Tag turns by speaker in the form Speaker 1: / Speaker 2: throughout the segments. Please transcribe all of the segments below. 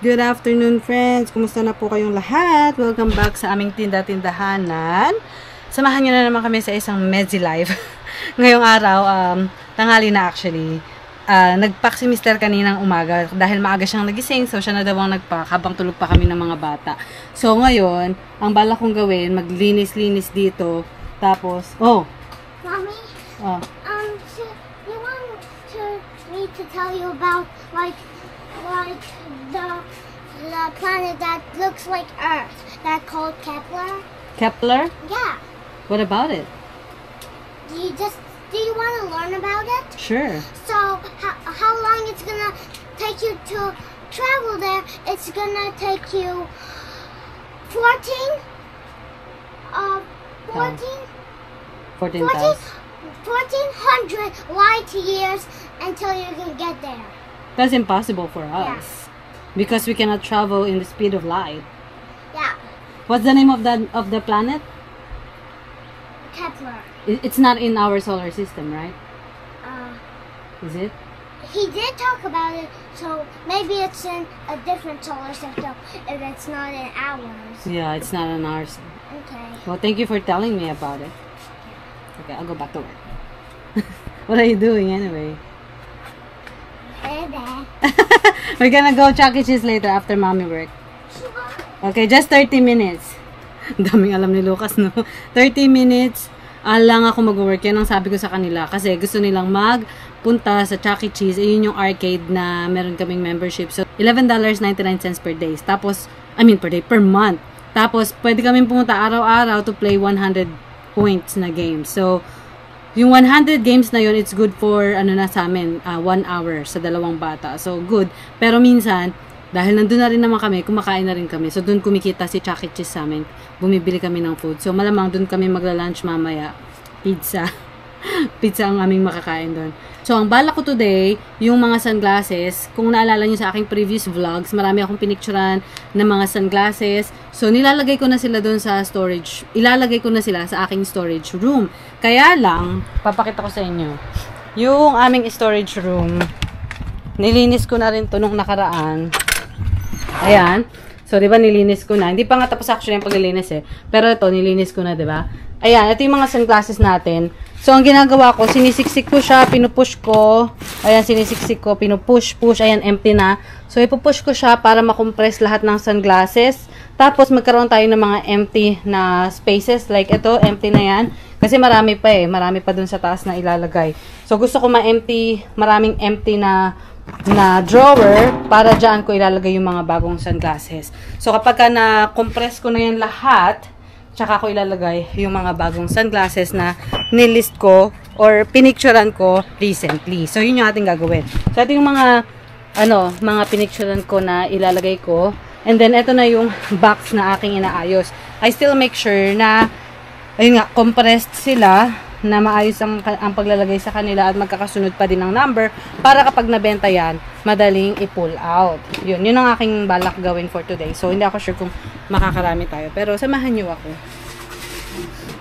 Speaker 1: Good afternoon, friends. Kumusta na po kayong lahat? Welcome back sa aming tinda-tindahanan. Samahan nyo na naman kami sa isang Medzi Live. Ngayong araw, tanghali na actually. Nagpack si Mr. kaninang umaga dahil maaga siyang nagising. So, siya na daw ang nagpack habang tulog pa kami ng mga bata. So, ngayon, ang bala kong gawin, maglinis-linis dito. Tapos,
Speaker 2: Mommy?
Speaker 1: Oh.
Speaker 2: So you want me to tell you about like the planet that looks like Earth that called Kepler?
Speaker 1: Kepler?
Speaker 2: Yeah.
Speaker 1: What about it?
Speaker 2: Do you want to learn about it?
Speaker 1: Sure.
Speaker 2: So how long it's gonna take you to travel there? It's gonna take you 14 1400 light years until you can get there.
Speaker 1: That's impossible for us. Because we cannot travel in the speed of light.
Speaker 2: Yeah.
Speaker 1: What's the name of the planet?
Speaker 2: Kepler.
Speaker 1: It's not in our solar system, right? Is it?
Speaker 2: He did talk about it, so maybe it's in a different solar system if it's not in ours.
Speaker 1: Yeah, it's not in ours.
Speaker 2: Okay.
Speaker 1: Well, thank you for telling me about it. Okay, I'll go back to work. What are you doing anyway?
Speaker 2: Hey there.
Speaker 1: We're gonna go Chuck E. Cheese later after mommy work. Okay, just 30 minutes. Daming alam ni Lucas, no? 30 minutes lang ako mag-work. Yan ang sabi ko sa kanila. Kasi gusto nilang magpunta sa Chuck E. Cheese. Ayun yung arcade na meron kaming membership. So, $11.99 per day. Tapos, per month. Tapos, pwede kaming pumunta araw-araw to play 100 points na games. So, yung 100 games na yun, it's good for, sa amin, 1 hour sa dalawang bata. So, good. Pero minsan, dahil nandun na rin naman kami, kumakain na rin kami. So, dun kumikita si Chuck E. Cheese sa amin. Bumibili kami ng food. So, malamang dun kami magla-lunch mamaya. Pizza. Pizza ang aming makakain dun. So, ang bala ko today, yung mga sunglasses, kung naalala nyo sa aking previous vlogs, marami akong pinicturan ng mga sunglasses. So, nilalagay ko na sila dun sa storage. Ilalagay ko na sila sa aking storage room. Kaya lang, papakita ko sa inyo. Yung aming storage room, nilinis ko na rin to nung nakaraan. Ayan. So, di ba nilinis ko na. Hindi pa nga tapos actually yung paglilinis eh. Pero ito, nilinis ko na, di ba? Ayan, ito yung mga sunglasses natin. So, ang ginagawa ko, sinisiksik ko siya, pinupush ko. Ayan, sinisiksik ko, pinupush, push. Ayan, empty na. So, ipupush ko siya para makompress lahat ng sunglasses. Tapos, magkaroon tayo ng mga empty na spaces. Like ito, empty na yan. Kasi marami pa eh. Marami pa dun sa taas na ilalagay. So, gusto ko ma-empty, maraming empty na drawer para dyan ko ilalagay yung mga bagong sunglasses. So, kapag na-compress ko na yan lahat, tsaka ko ilalagay yung mga bagong sunglasses na nilist ko or pinicturean ko recently. So, yun yung ating gagawin. So, ito yung mga pinicturean ko na ilalagay ko. And then, ito na yung box na aking inaayos. I still make sure na, ayun nga, compressed sila, na maayos ang paglalagay sa kanila at magkakasunod pa din ng number para kapag nabenta yan, madaling i-pull out. Yun ang aking balak gawin for today. So, hindi ako sure kung makakarami tayo. Pero, samahan nyo ako.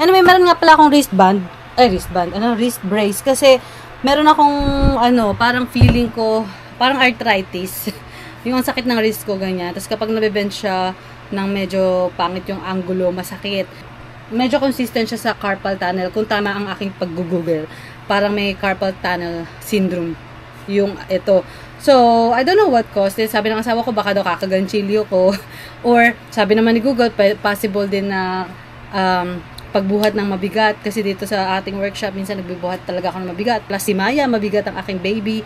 Speaker 1: Anyway, meron nga pala akong wrist brace. Kasi, meron akong, parang feeling ko, parang arthritis. Yung ang sakit ng wrist ko, ganyan. Tapos, kapag nabibend siya ng medyo pangit yung angulo, masakit. Medyo consistent siya sa carpal tunnel. Kung tama ang aking pag-google, parang may carpal tunnel syndrome yung ito. So, I don't know what caused it. Sabi ng asawa ko, baka daw kakaganchilyo ko. Or, sabi naman ni Google, possible din na pagbuhat ng mabigat. Kasi dito sa ating workshop, minsan nagbibuhat talaga ako ng mabigat. Plus si Maya, mabigat ang aking baby.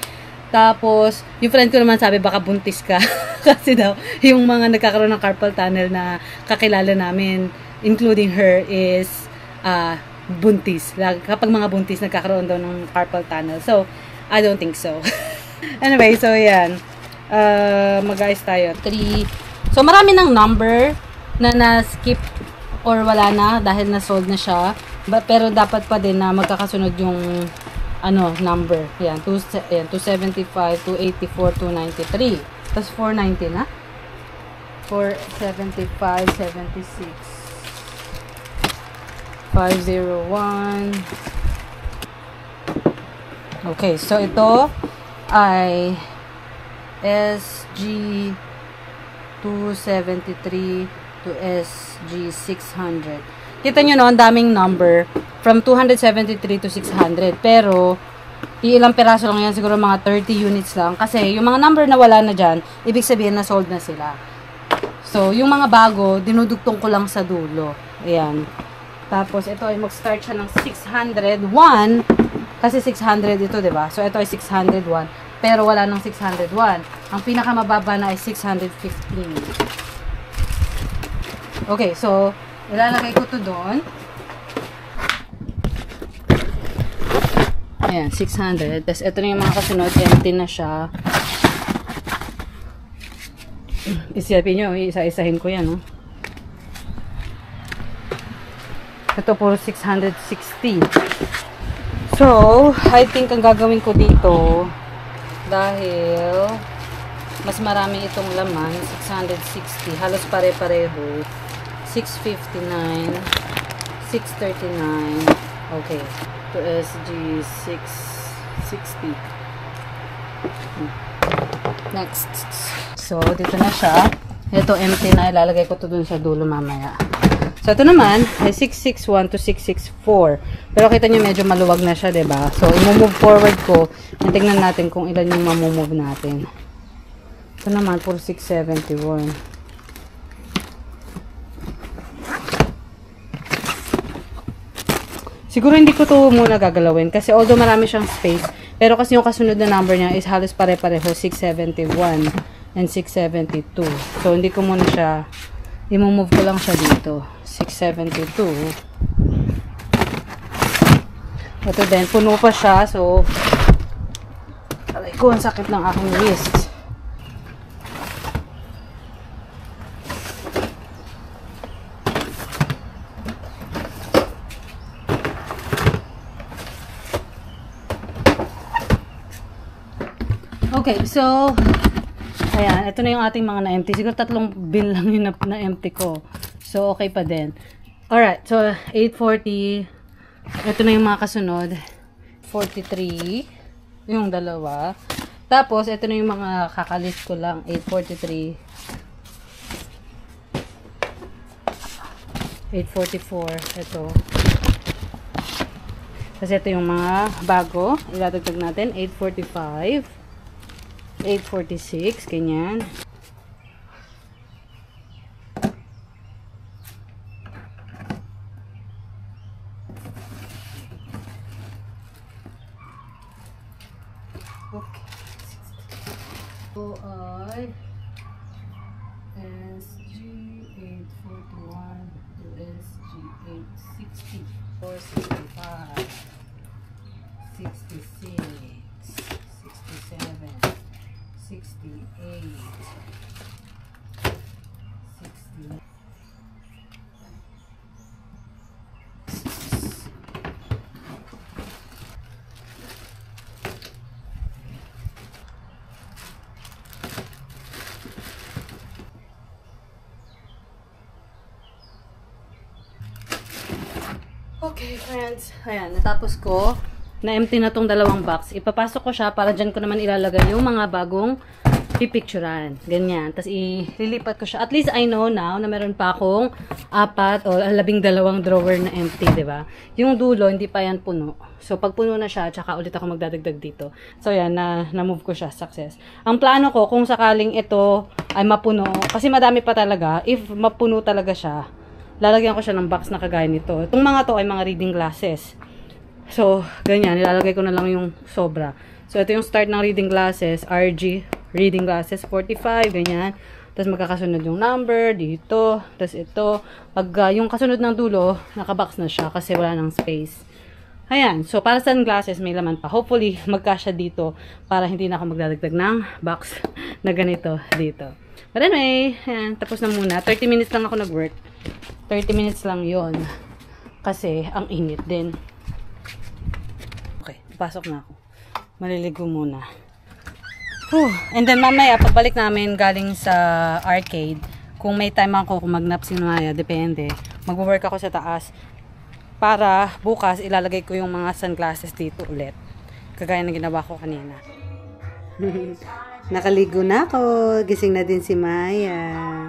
Speaker 1: Tapos, yung friend ko naman sabi, baka buntis ka. Kasi daw, yung mga nagkakaroon ng carpal tunnel na kakilala namin, including her, is buntis. Kapag mga buntis, nagkakaroon daw ng carpal tunnel. So, I don't think so. Anyway, so yan. Mag-ayos tayo. 3. So, marami ng number na na-skip or wala na dahil na-sold na siya. Pero dapat pa din na magkakasunod yung number. Yan. 275, 284, 293. Tapos 490 na. 475, 76. 501. Okay, so ito ay SG 273 to SG600. Kita nyo no, ang daming number. From 273 to 600. Pero, ilang piraso lang yan. Siguro mga 30 units lang. Kasi, yung mga number na wala na dyan, ibig sabihin na sold na sila. So, yung mga bago, dinudugtong ko lang sa dulo. Ayan. Tapos, ito ay mag-start siya ng 601. Kasi 600 ito, diba? So, ito ay 601. Pero, wala ng 601. Ang pinakamababa na ay 615. Okay, so, ilalagay ko to doon. Ayan, 600. Tapos, ito na yung mga kasunod. Empty na siya. Isipin nyo, isa-isahin ko yan, no? Ito, puro 660. So, I think ang gagawin ko dito, dahil mas marami itong laman, 660. Halos pare-pareho. 659. 639. Okay. To SG660. Next. So, dito na siya. Ito, empty na. Ilalagay ko to dun sa dulo mamaya. So, ito naman ay 661 to 664. Pero kita nyo medyo maluwag na siya, diba? So, i-move forward ko. Tingnan natin kung ilan yung mamumove natin. Ito naman, puro 671. Siguro hindi ko to muna gagalawin. Kasi although marami siyang space, pero kasi yung kasunod na number niya is halos pare-pareho, 671 and 672. So, hindi ko muna siya, i-move ko lang siya dito. 672. Ito din, puno pa siya. So, aray ko, ang sakit ng aking wrist. Okay, so, ayan, ito na yung ating mga na-empty. Siguro 3 bin lang yung na-empty ko. So, okay pa din. Alright, so, 840. Ito na yung mga kasunod. 43. Yung dalawa. Tapos, ito na yung mga kakalist ko lang. 843. 844. Ito. Kasi ito yung mga bago. Ilatagtag natin. 845. 846, ganyan. Okay. So, SG841 to SG860, 465, 66, 67, 68, 60. Okay, friends. Ayan, natapos ko. Na-empty na tong dalawang box. Ipapasok ko siya para dyan ko naman ilalagay yung mga bagong pipicturan. Ganyan. Tapos ililipat ko siya. At least I know now na meron pa akong 4 o 12 drawer na empty, diba? Yung dulo, hindi pa yan puno. So, pag puno na siya, tsaka ulit ako magdadagdag dito. So, yan. Na-move ko siya. Success. Ang plano ko, kung sakaling ito ay mapuno, kasi madami pa talaga, if mapuno talaga siya, lalagyan ko siya ng box na kagaya nito. Itong mga to ay mga reading glasses. So, ganyan. Nilalagay ko na lang yung sobra. So, ito yung start ng reading glasses. RG reading glasses 45. Ganyan. Tapos, magkakasunod yung number dito. Tapos, ito. Pag yung kasunod ng dulo, nakabox na siya kasi wala ng space. Ayan. So, para sa glasses, may laman pa. Hopefully, magkasya dito para hindi na ako magdadagdag ng box na ganito dito. But anyway, ayan. Tapos na muna. 30 minutes lang ako nag-work. 30 minutes lang yon kasi ang init din. Okay, pasok na ako. Maliligo muna. And then mamaya, pagbalik namin galing sa arcade, kung may time ako, kung mag-nap si Maya, depende. Mag-work ako sa taas. Para bukas, ilalagay ko yung mga sunglasses dito ulit. Kagaya ng ginawa ko kanina. Nakaligo na ako. Gising na din si Maya.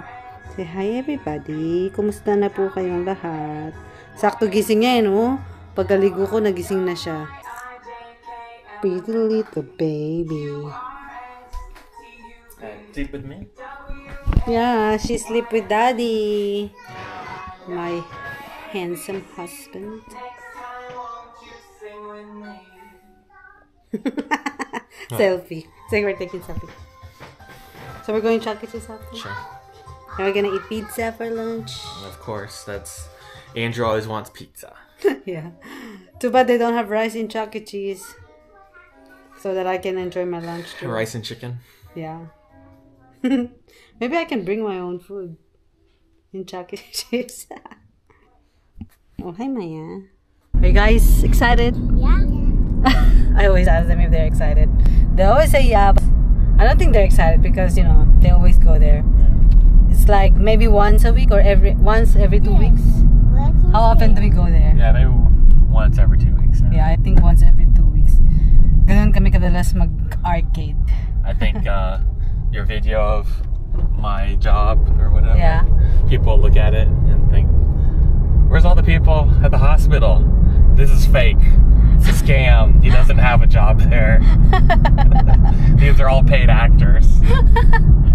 Speaker 1: Say hi everybody. Kumusta na po kayong lahat? Sakto gising niya, no? Pagkaligo ko, nagising na siya. Pretty little baby.
Speaker 3: Sleep with me?
Speaker 1: Yeah, she sleep with daddy. My handsome husband. Selfie. So we're taking selfie. So we're going to Chuck E. Cheese after?
Speaker 3: Sure.
Speaker 1: Are we gonna eat pizza for lunch?
Speaker 3: Of course, that's... Andrew always wants pizza.
Speaker 1: Yeah. Too bad they don't have rice in Chuck E. Cheese. So that I can enjoy my lunch too.
Speaker 3: Rice and chicken?
Speaker 1: Yeah. Maybe I can bring my own food in Chuck E. Cheese. Oh, hi Maya. Are you guys excited?
Speaker 2: Yeah.
Speaker 1: I always ask them if they're excited. They always say yeah, but I don't think they're excited because, you know, they always go there. It's like maybe once a week or once every 2 weeks. How often do we go there?
Speaker 3: Yeah, maybe once every 2 weeks.
Speaker 1: Yeah, I think once every 2 weeks. Ganun kami kadalas mag-arcade.
Speaker 3: I think your video of my job or whatever,
Speaker 1: Yeah.
Speaker 3: people look at it and think, where's all the people at the hospital? This is fake. It's a scam. He doesn't have a job there. These are all paid actors.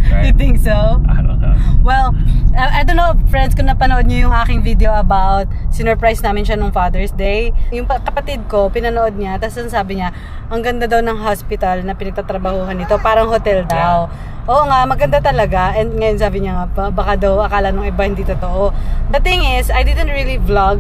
Speaker 3: Right?
Speaker 1: You think so?
Speaker 3: I don't know.
Speaker 1: Well, I don't know, friends, kung napanood nyo yung aking video about sinurprise namin siya nung Father's Day. Yung kapatid ko, pinanood niya, tapos sabi niya, ang ganda daw ng hospital na pinagtatrabahuhan nito, parang hotel daw. Oo nga, maganda talaga. And ngayon sabi niya nga, baka daw akala nung iba hindi totoo. The thing is, I didn't really vlog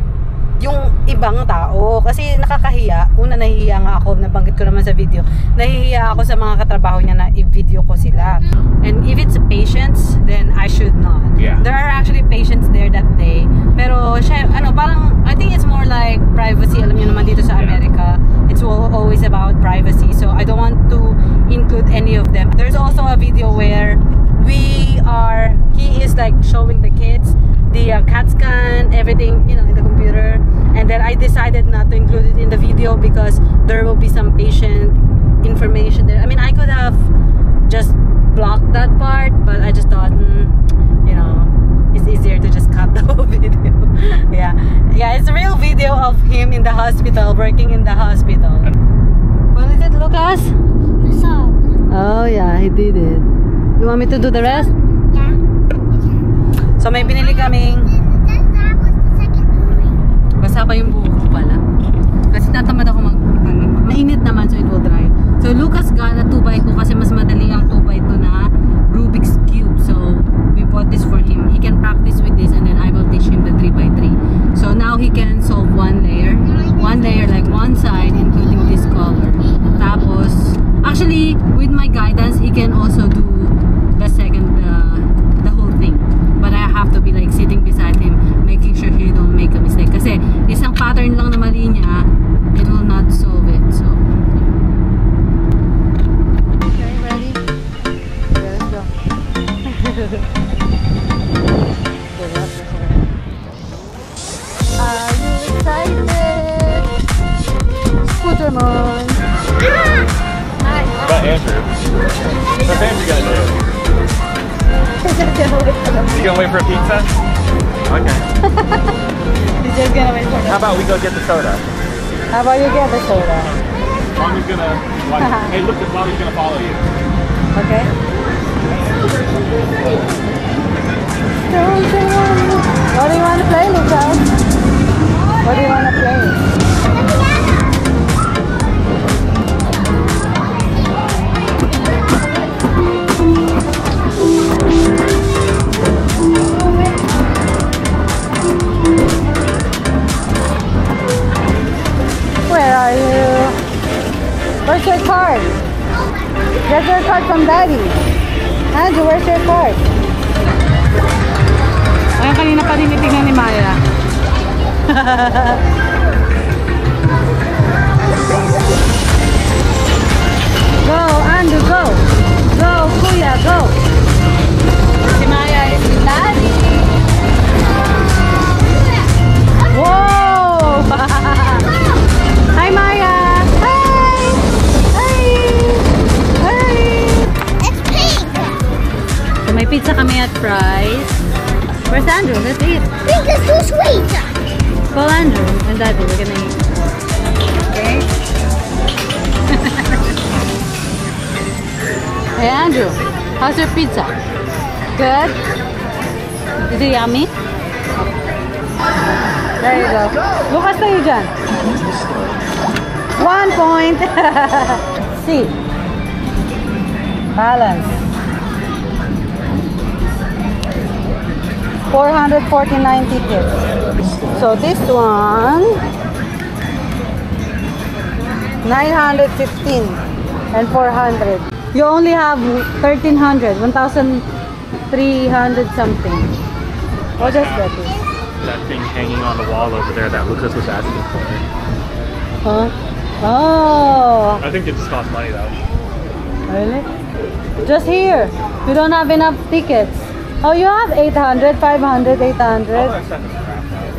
Speaker 1: yung ibang tao kasi nakakahiya. Una, nahihiya nga ako, nabanggit ko naman sa video, nahihiya ako sa mga katrabaho niya na i-video ko sila. And if it's patients, then I should not.
Speaker 3: Yeah.
Speaker 1: There are actually patients there that day, pero siya, parang I think it's more like privacy. Alam niyo naman dito sa America, it's always about privacy, so I don't want to include any of them. There's also a video where he is like showing the kids the CAT scan, everything, you know, in the computer. And then I decided not to include it in the video because there will be some patient information there. I mean, I could have just blocked that part, but I just thought, you know, it's easier to just cut the whole video. Yeah, it's a real video of him in the hospital, working in the hospital. What is it, Lucas?
Speaker 2: So.
Speaker 1: Oh yeah, he did it. You want me to do the rest?
Speaker 2: Yeah.
Speaker 1: So may binili kaming...
Speaker 2: That was the second time.
Speaker 1: Basa pa yung buhok ko pala. Kasi tatamad ako mainit naman, so it will dry. So Lucas got a 2x2 kasi mas madali ang 2x2 na Rubik's Cube. So we bought this for him. He can practice with this and then I will teach him the 3x3. So now he can solve one layer like one side including this color. Tapos, actually with my guidance, he can also do the second, the whole thing. But I have to be like sitting beside him, making sure he don't make a mistake. Kasi isang pattern lang na mali niya, it will not solve it. So, okay, ready? Let's go. Are you excited? Scooterman!
Speaker 3: What about Andrew? What's Andrew gonna do? You gonna wait for a pizza? Okay.
Speaker 1: He's just gonna wait for
Speaker 3: How about we go get the soda?
Speaker 1: How about you get the soda?
Speaker 3: Mommy's gonna watch. Hey, look, Mommy's gonna follow you.
Speaker 1: Okay. What do you want to play, Lucas? What do you want to play? Where are you? Where's your card? Get your card from Daddy. Andrew, where's your card? Ayun, kanina pa rin itignan ni Maya. Go, Andrew, go. Go, Kuya, go. Si Maya is with Daddy. Whoa! Hi, Maya. Hi. Hi. Hi.
Speaker 2: It's pink.
Speaker 1: So may pizza kami at Fry's. Where's Andrew? Let's eat.
Speaker 2: Pink is too sweet.
Speaker 1: Call Andrew and Daddy. We're gonna eat. Okay? Hey Andrew, how's your pizza? Good? Is it yummy? There you go. Lucas tayo dyan. 1 point. C. Balance. 449 tickets. So this one 915 and 400. You only have 1,300, 1,300 something. What is that?
Speaker 3: That thing hanging on the wall over there that Lucas was asking for.
Speaker 1: Huh? Oh,
Speaker 3: I think it just costs money though.
Speaker 1: really? Just here. You don't have enough tickets. Oh, you have 800, 500, 800.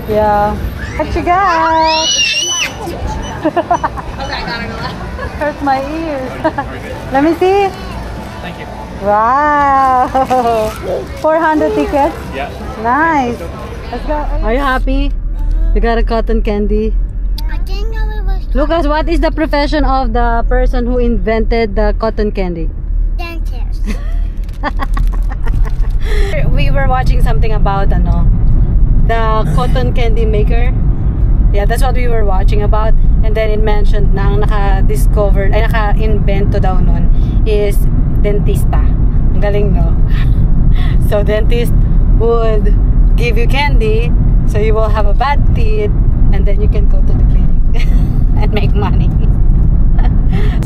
Speaker 1: Yeah. What you got?
Speaker 2: Okay, I got it.
Speaker 1: Hurts my ears. Let me see.
Speaker 3: Thank you.
Speaker 1: Wow. 400 tickets.
Speaker 3: Yeah.
Speaker 1: Nice. Let's go. Are you happy? You got a cotton candy.
Speaker 2: I didn't know it was
Speaker 1: Lucas, what is the profession of the person who invented the cotton candy?
Speaker 2: dentist.
Speaker 1: We were watching something about the cotton candy maker. Yeah, that's what we were watching about. And then it mentioned na ang naka-discovered, ay naka-invento daw nun is dentista. Ang galing, no? So, dentist would give you candy so you will have a bad teeth and then you can go to the clinic and make money.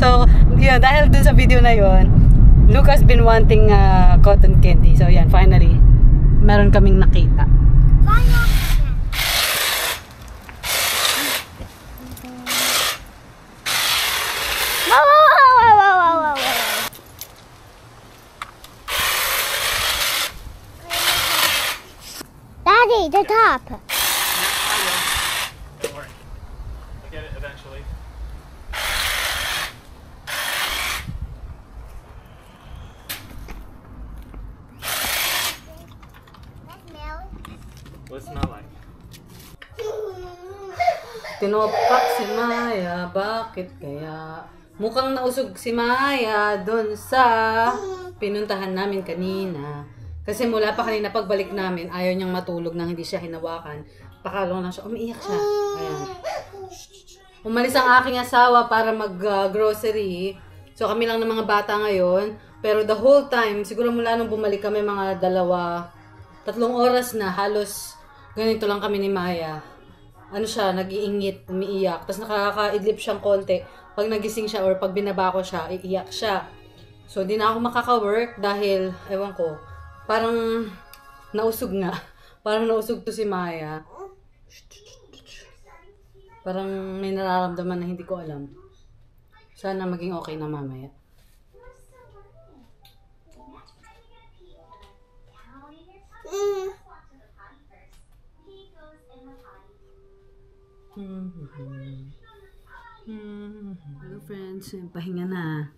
Speaker 1: So, yun, dahil dun sa video na yun, Lucas been wanting cotton candy. So, yan, finally, meron kaming nakita.
Speaker 2: Daddy, the top.
Speaker 3: Don't worry. I'll get it eventually. What does it smell like?
Speaker 1: Tinopak si Maya, bakit kaya? Mukhang nausog si Maya doon sa pinuntahan namin kanina. Kasi mula pa kanina pagbalik namin, ayaw niyang matulog nang hindi siya hinawakan. Pakalong lang siya, umiiyak siya. Ayan. Umalis ang aking asawa para mag-grocery. So kami lang ng mga bata ngayon. Pero the whole time, siguro mula nung bumalik kami mga 3 oras na, halos ganito lang kami ni Maya. Ano siya, nag-iingit, umiiyak. Tapos nakakaidlip siyang konti. Pag nagising siya or pag binaba ko siya, iiyak siya. So, di na ako makaka-work dahil, ewan ko, parang nausog nga. Parang nausog to si Maya. Parang may nararamdaman na hindi ko alam. Sana maging okay na mamaya. Hello friends, pahinga na.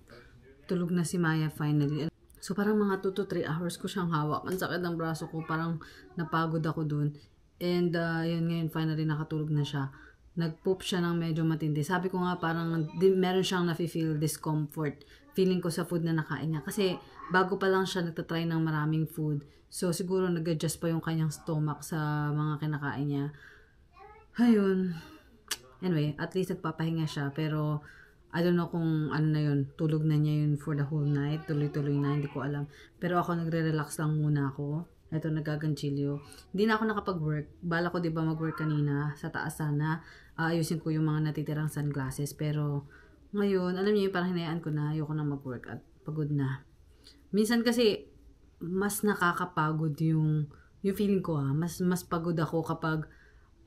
Speaker 1: Tulog na si Maya finally. So parang mga 2 to 3 hours ko siyang hawak. Ang sakit ng braso ko, parang napagod ako dun. And yun ngayon finally nakatulog na siya. Nag-poop siya ng medyo matindi. Sabi ko nga parang meron siyang nafe-feel discomfort. Feeling ko sa food na nakain niya. Kasi bago pa lang siya nagtatry ng maraming food. So siguro nag-adjust pa yung kanyang stomach sa mga kinakain niya. Ayun. Anyway, at least nagpapahinga siya. Pero I don't know kung ano na yun. Tulog na niya yun for the whole night. Tuloy-tuloy na. Hindi ko alam. Pero ako nagre-relax lang muna ako. Ito, nagaganchilyo. Hindi na ako nakapag-work. Bala ko diba mag-work kanina sa taas sana. Ayusin ko yung mga natitirang sunglasses. Pero ngayon, alam niyo yung parang hinayaan ko na. Ayoko na mag-work at pagod na. Minsan kasi mas nakakapagod yung feeling ko Mas pagod ako kapag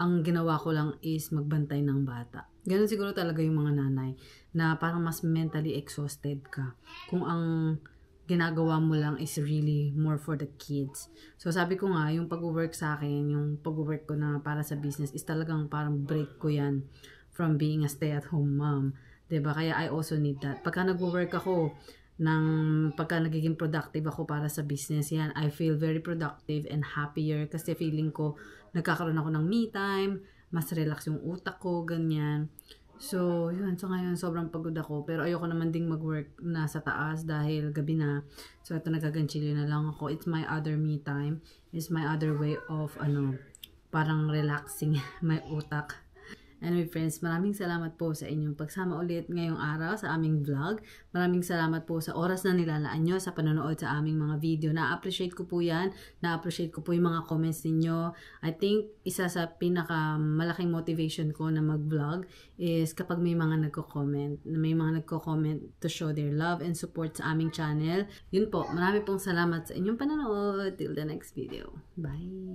Speaker 1: ang ginawa ko lang is magbantay ng bata. Ganun siguro talaga yung mga nanay na parang mas mentally exhausted ka. Kung ang ginagawa mo lang is really more for the kids. So sabi ko nga, yung pag-work sa akin, yung pag-work ko na para sa business is talagang parang break ko yan from being a stay-at-home mom. Diba? Kaya I also need that. Pagka nag-work ako, ng pagka nagiging productive ako para sa business. Yan, I feel very productive and happier kasi feeling ko nagkakaroon ako ng me time, mas relax yung utak ko, ganyan. So, yun. So, ngayon, sobrang pagod ako. Pero ayoko naman ding mag-work na sa taas dahil gabi na. So, ito nagaganchili na lang ako. It's my other me time. It's my other way of, parang relaxing my utak. Anyway friends, maraming salamat po sa inyong pagsama ulit ngayong araw sa aming vlog. Maraming salamat po sa oras na nilalaan nyo sa panonood sa aming mga video. Na-appreciate ko po yan. Na-appreciate ko po yung mga comments ninyo. I think isa sa pinakamalaking motivation ko na mag-vlog is kapag may mga nagko-comment. May mga nagko-comment to show their love and support sa aming channel. Yun po, marami pong salamat sa inyong panonood. Till the next video. Bye!